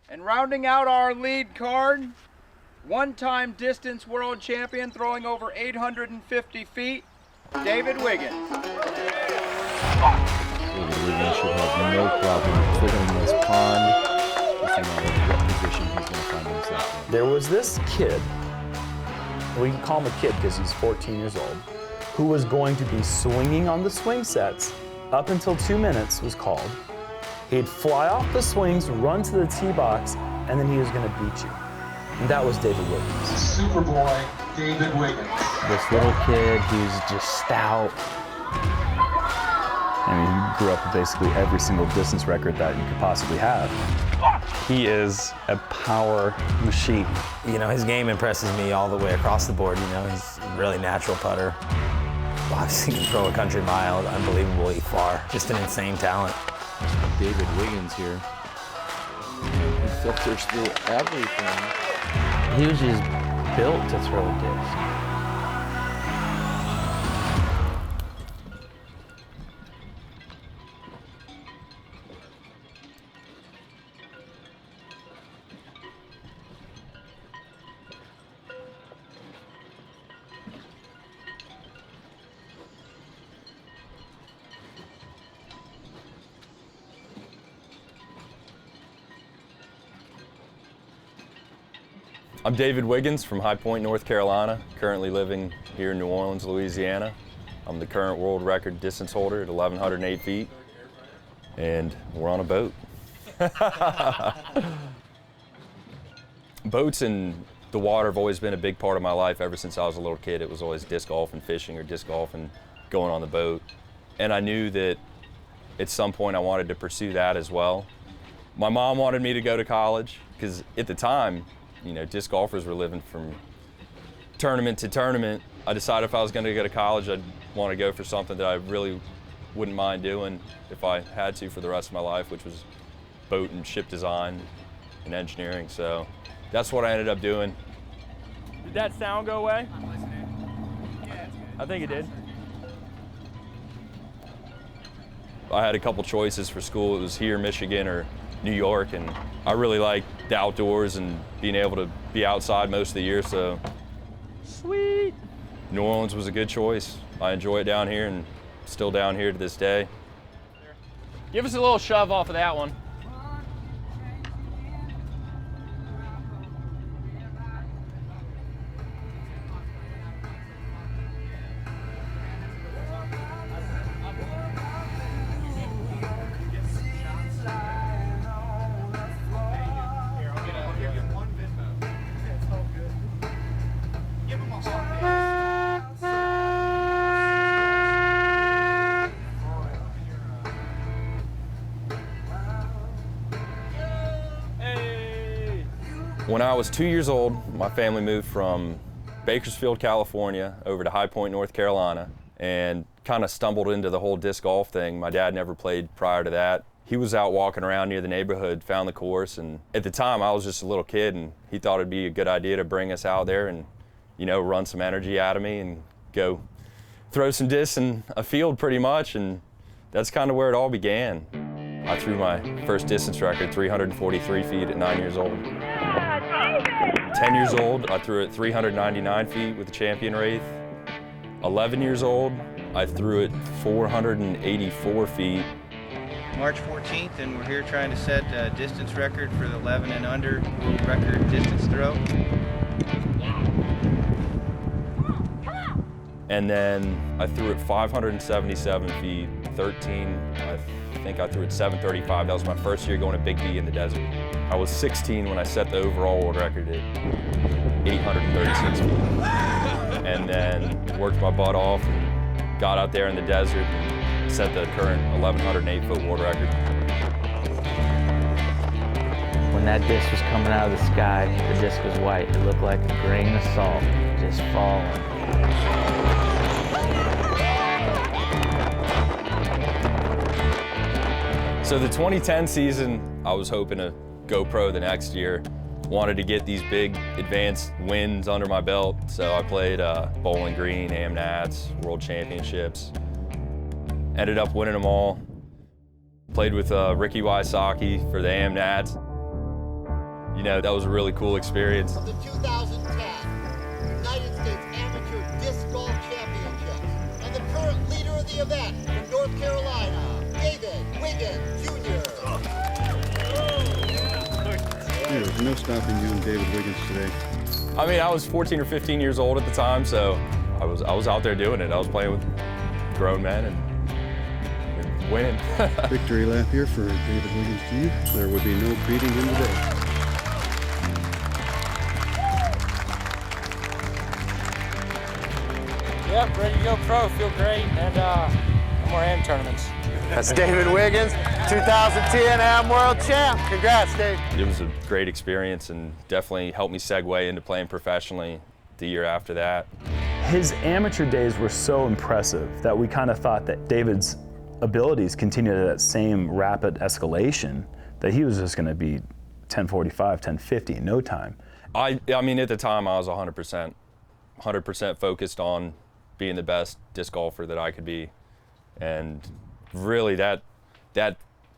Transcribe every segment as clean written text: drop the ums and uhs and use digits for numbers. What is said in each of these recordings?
And rounding out our lead card, one-time distance world champion throwing over 850 feet, David Wiggins. David Wiggins should have no problem filling this pond. Just no matter what position he's going to find himself in. There was this kid, we can call him a kid because he's 14 years old, who was going to be swinging on the swing sets up until 2 minutes was called. He'd fly off the swings, run to the tee box, and then he was going to beat you. And that was David Wiggins. Superboy David Wiggins. This little kid who's just stout. I mean, he grew up with basically every single distance record that you could possibly have. He is a power machine. You know, his game impresses me all the way across the board. You know, he's a really natural putter. Obviously, he can throw a country mile unbelievably far. Just an insane talent. David Wiggins here. He filters through everything. He was just built to throw a disc. I'm David Wiggins from High Point, North Carolina, currently living here in New Orleans, Louisiana. I'm the current world record distance holder at 1,108 feet, and we're on a boat. Boats and the water have always been a big part of my life ever since I was a little kid. It was always disc golf and fishing, or disc golf and going on the boat. And I knew that at some point I wanted to pursue that as well. My mom wanted me to go to college because at the time, you know, disc golfers were living from tournament to tournament. I decided if I was going to go to college, I'd want to go for something that I really wouldn't mind doing if I had to for the rest of my life, which was boat and ship design and engineering. So that's what I ended up doing. Did that sound go away? I think it did. I had a couple choices for school. It was here, Michigan, or New York, and I really like the outdoors and being able to be outside most of the year, so sweet. New Orleans was a good choice. I enjoy it down here and still down here to this day. Give us a little shove off of that one. When I was 2 years old, my family moved from Bakersfield, California, over to High Point, North Carolina, and kind of stumbled into the whole disc golf thing. My dad never played prior to that. He was out walking around near the neighborhood, found the course, and at the time I was just a little kid, and he thought it'd be a good idea to bring us out there and, you know, run some energy out of me and go throw some discs in a field pretty much, and that's kind of where it all began. I threw my first distance record, 343 feet at 9 years old. 10 years old, I threw it 399 feet with the champion wraith. 11 years old, I threw it 484 feet. March 14th, and we're here trying to set a distance record for the 11 and under world record distance throw. And then I threw it 577 feet, 13, I think I threw it 735. That was my first year going to Big D in the desert. I was 16 when I set the overall world record at 836 feet. And then worked my butt off and got out there in the desert and set the current 1,108-foot world record. When that disc was coming out of the sky, the disc was white. It looked like a grain of salt just falling. So the 2010 season, I was hoping to go pro the next year. Wanted to get these big advanced wins under my belt, so I played Bowling Green, AM Nats, World Championships. Ended up winning them all. Played with Ricky Wysocki for the AM Nats. you know, that was a really cool experience. The 2010 United States Amateur Disc Golf Championships, and the current leader of the event from North Carolina, David Wiggins Jr. There's no stopping you and David Wiggins today. I mean, I was 14 or 15 years old at the time, so I was out there doing it. I was playing with grown men and winning. Victory lap here for David Wiggins Jr. There would be no beating him today. Yep, ready to go pro. Feel great, and no more AM tournaments. That's David Wiggins, 2010 AM World Champ. Congrats, Dave. It was a great experience and definitely helped me segue into playing professionally the year after that. His amateur days were so impressive that we kind of thought that David's abilities continued at that same rapid escalation, that he was just going to be 1045, 1050 in no time. I mean, at the time I was 100% focused on being the best disc golfer that I could be, and really that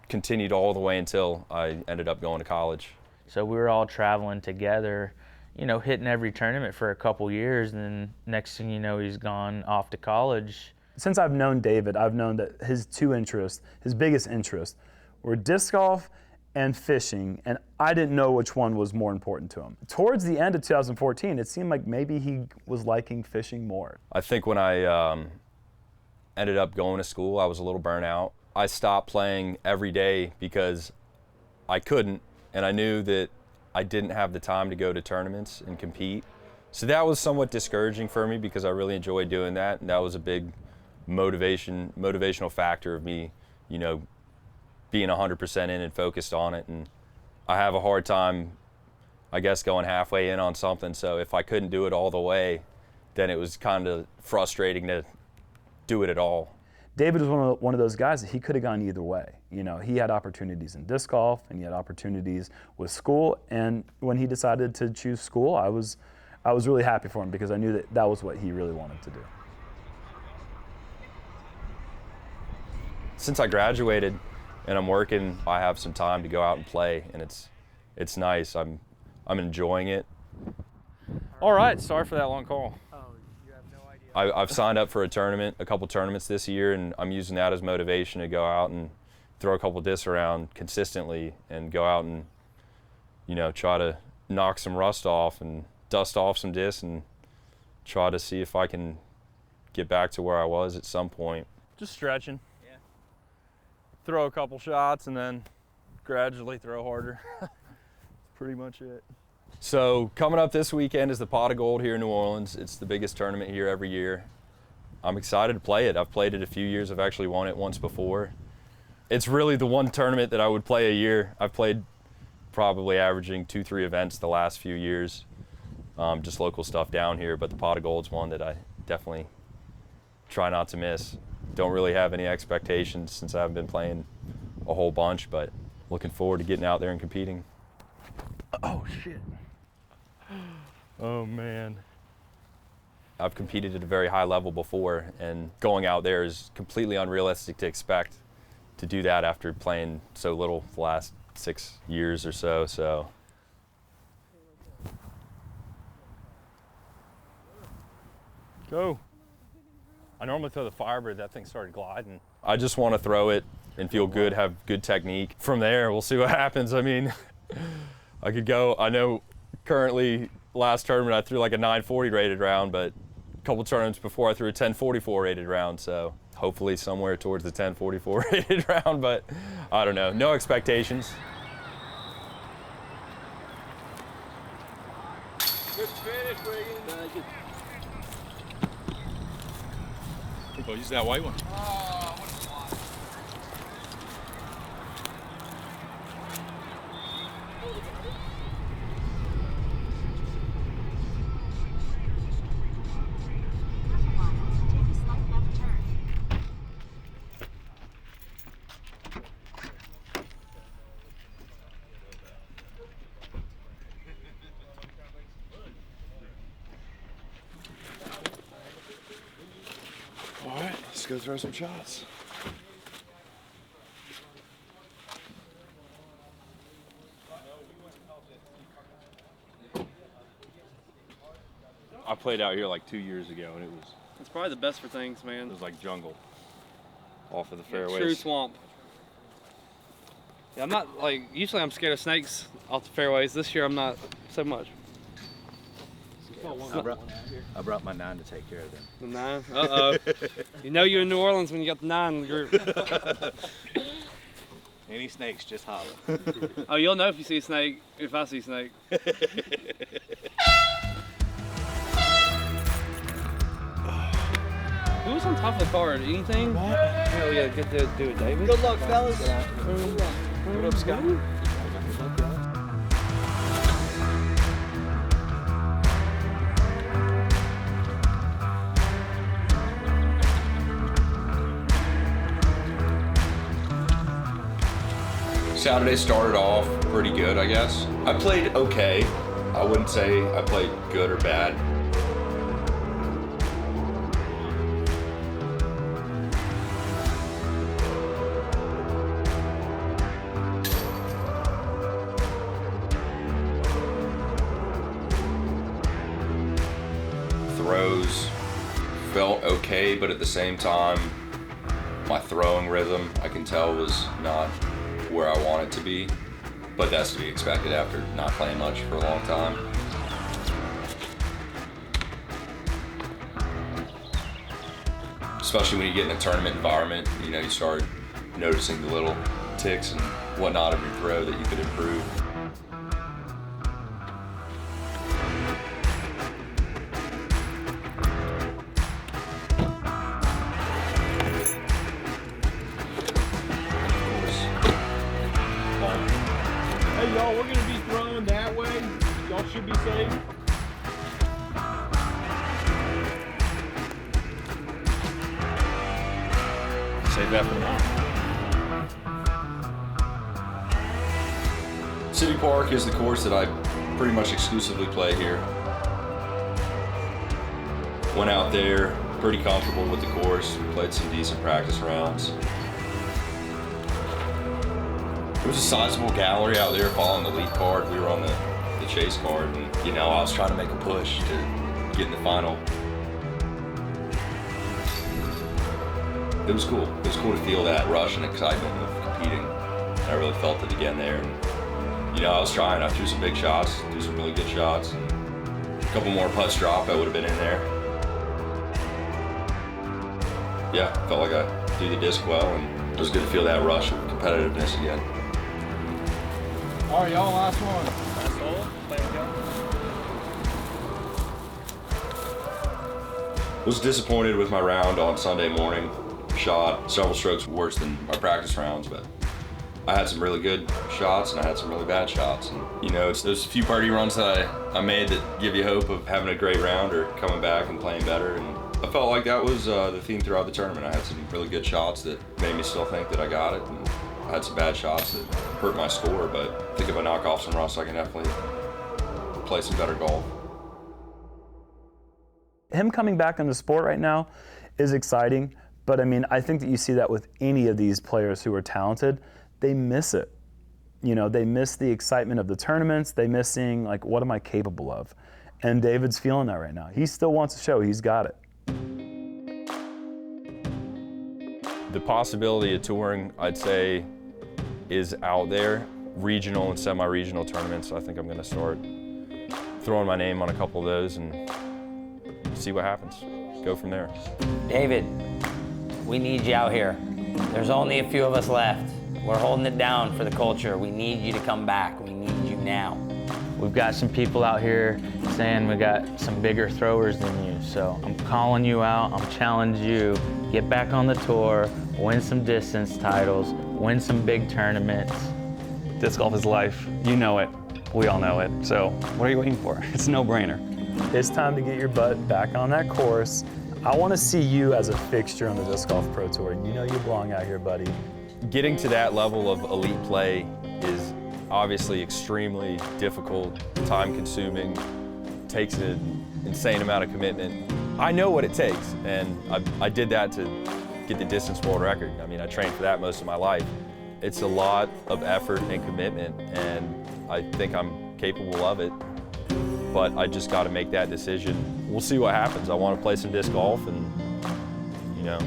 continued all the way until I ended up going to college. So we were all traveling together, you know, hitting every tournament for a couple years, and then next thing you know, he's gone off to college. Since I've known David, I've known that his two interests, his biggest interests, were disc golf and fishing, and I didn't know which one was more important to him. Towards the end of 2014, it seemed like maybe he was liking fishing more. I think when I ended up going to school, I was a little burnt out. I stopped playing every day because I couldn't, and I knew that I didn't have the time to go to tournaments and compete. So that was somewhat discouraging for me because I really enjoyed doing that, and that was a big motivational factor of me, you know, being 100% in and focused on it. And I have a hard time, I guess, going halfway in on something. So if I couldn't do it all the way, then it was kind of frustrating to do it at all. David was one of those guys that he could have gone either way. You know, he had opportunities in disc golf and he had opportunities with school. And when he decided to choose school, I was really happy for him because I knew that that was what he really wanted to do. Since I graduated and I'm working, I have some time to go out and play, and it's nice. I'm enjoying it. All right, sorry for that long call. I've signed up for a couple tournaments this year, and I'm using that as motivation to go out and throw a couple discs around consistently and go out and, you know, try to knock some rust off and dust off some discs and try to see if I can get back to where I was at some point. Just stretching. Yeah. Throw a couple shots and then gradually throw harder. That's pretty much it. So coming up this weekend is the Pot of Gold here in New Orleans. It's the biggest tournament here every year. I'm excited to play it. I've played it a few years. I've actually won it once before. It's really the one tournament that I would play a year. I've played probably averaging 2-3 events the last few years, just local stuff down here, but the Pot of Gold's one that I definitely try not to miss. Don't really have any expectations since I haven't been playing a whole bunch, but looking forward to getting out there and competing. Oh, shit. Oh, man. I've competed at a very high level before, and going out there is completely unrealistic to expect to do that after playing so little the last 6 years or so. Go. I normally throw the Firebird. That thing started gliding. I just want to throw it and feel good, have good technique. From there, we'll see what happens. I mean, I could go, I know currently last tournament I threw like a 940 rated round, but a couple tournaments before I threw a 1044 rated round, so hopefully somewhere towards the 1044 rated round, but I don't know. No expectations. Good finish, Wiggins. Thank you. Oh, use that white one. Oh, what a fly. All right, let's go throw some shots. I played out here like 2 years ago, and it's probably the best for things, man. It was like jungle off of the fairways. True swamp. Yeah, I'm not like, usually I'm scared of snakes off the fairways. This year I'm not so much. I brought my 9 to take care of them. The 9? Uh-oh. You know you're in New Orleans when you got the 9. Any snakes, just holler. Oh, you'll know if you see a snake, if I see a snake. Who was on top of the card? Anything? Hell yeah, good to do it, David. Good luck, fellas. What up, Scott? Saturday started off pretty good, I guess. I played okay. I wouldn't say I played good or bad. Throws felt okay, but at the same time, my throwing rhythm, I can tell, was not where I want it to be, but that's to be expected after not playing much for a long time. Especially when you get in a tournament environment, you know, you start noticing the little ticks and whatnot of your throw that you could improve. Hey y'all, we're gonna be throwing that way. Y'all should be safe. Save that for tomorrow. City Park is the course that I pretty much exclusively play here. Went out there pretty comfortable with the course, played some decent practice rounds. There was a sizable gallery out there following the lead card. We were on the chase card, and you know, I was trying to make a push to get in the final. It was cool. It was cool to feel that rush and excitement of competing. I really felt it again there. And, you know, I was trying. I threw some big shots, threw some really good shots. And a couple more putts dropped, I would have been in there. Yeah, felt like I threw the disc well, and it was good to feel that rush of competitiveness again. All right, y'all, last one. Last hole. There we go. Was disappointed with my round on Sunday morning. Shot several strokes worse than my practice rounds, but I had some really good shots and I had some really bad shots. And you know, it's those few birdie runs that I made that give you hope of having a great round or coming back and playing better. And I felt like that was the theme throughout the tournament. I had some really good shots that made me still think that I got it, and I had some bad shots that hurt my score, but I think if I knock off some rust, I can definitely play some better golf. Him coming back in the sport right now is exciting, but I mean, I think that you see that with any of these players who are talented, they miss it. You know, they miss the excitement of the tournaments, they miss seeing, like, what am I capable of? And David's feeling that right now. He still wants to show he's got it. The possibility of touring, I'd say, is out there. Regional and semi-regional tournaments, I think I'm gonna start throwing my name on a couple of those and see what happens. Go from there. David, we need you out here. There's only a few of us left. We're holding it down for the culture. We need you to come back. We need you now. We've got some people out here saying we got some bigger throwers than you, so I'm calling you out, I'm challenging you. Get back on the tour, win some distance titles, win some big tournaments. Disc golf is life. You know it. We all know it. So what are you waiting for? It's a no-brainer. It's time to get your butt back on that course. I want to see you as a fixture on the Disc Golf Pro Tour. You know you belong out here, buddy. Getting to that level of elite play is obviously extremely difficult, time-consuming, takes an insane amount of commitment. I know what it takes, and I did that to get the distance world record. I mean, I trained for that most of my life. It's a lot of effort and commitment, and I think I'm capable of it. but I just got to make that decision. We'll see what happens. I want to play some disc golf and, you know,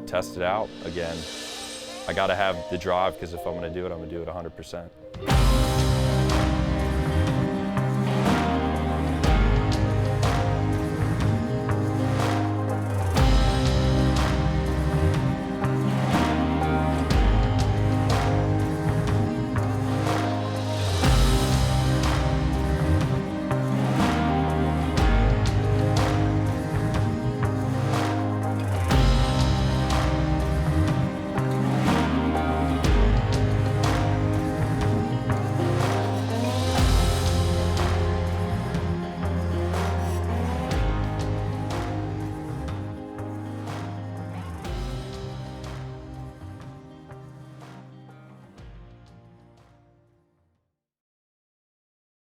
test it out again. I got to have the drive, because if I'm going to do it, I'm going to do it 100%.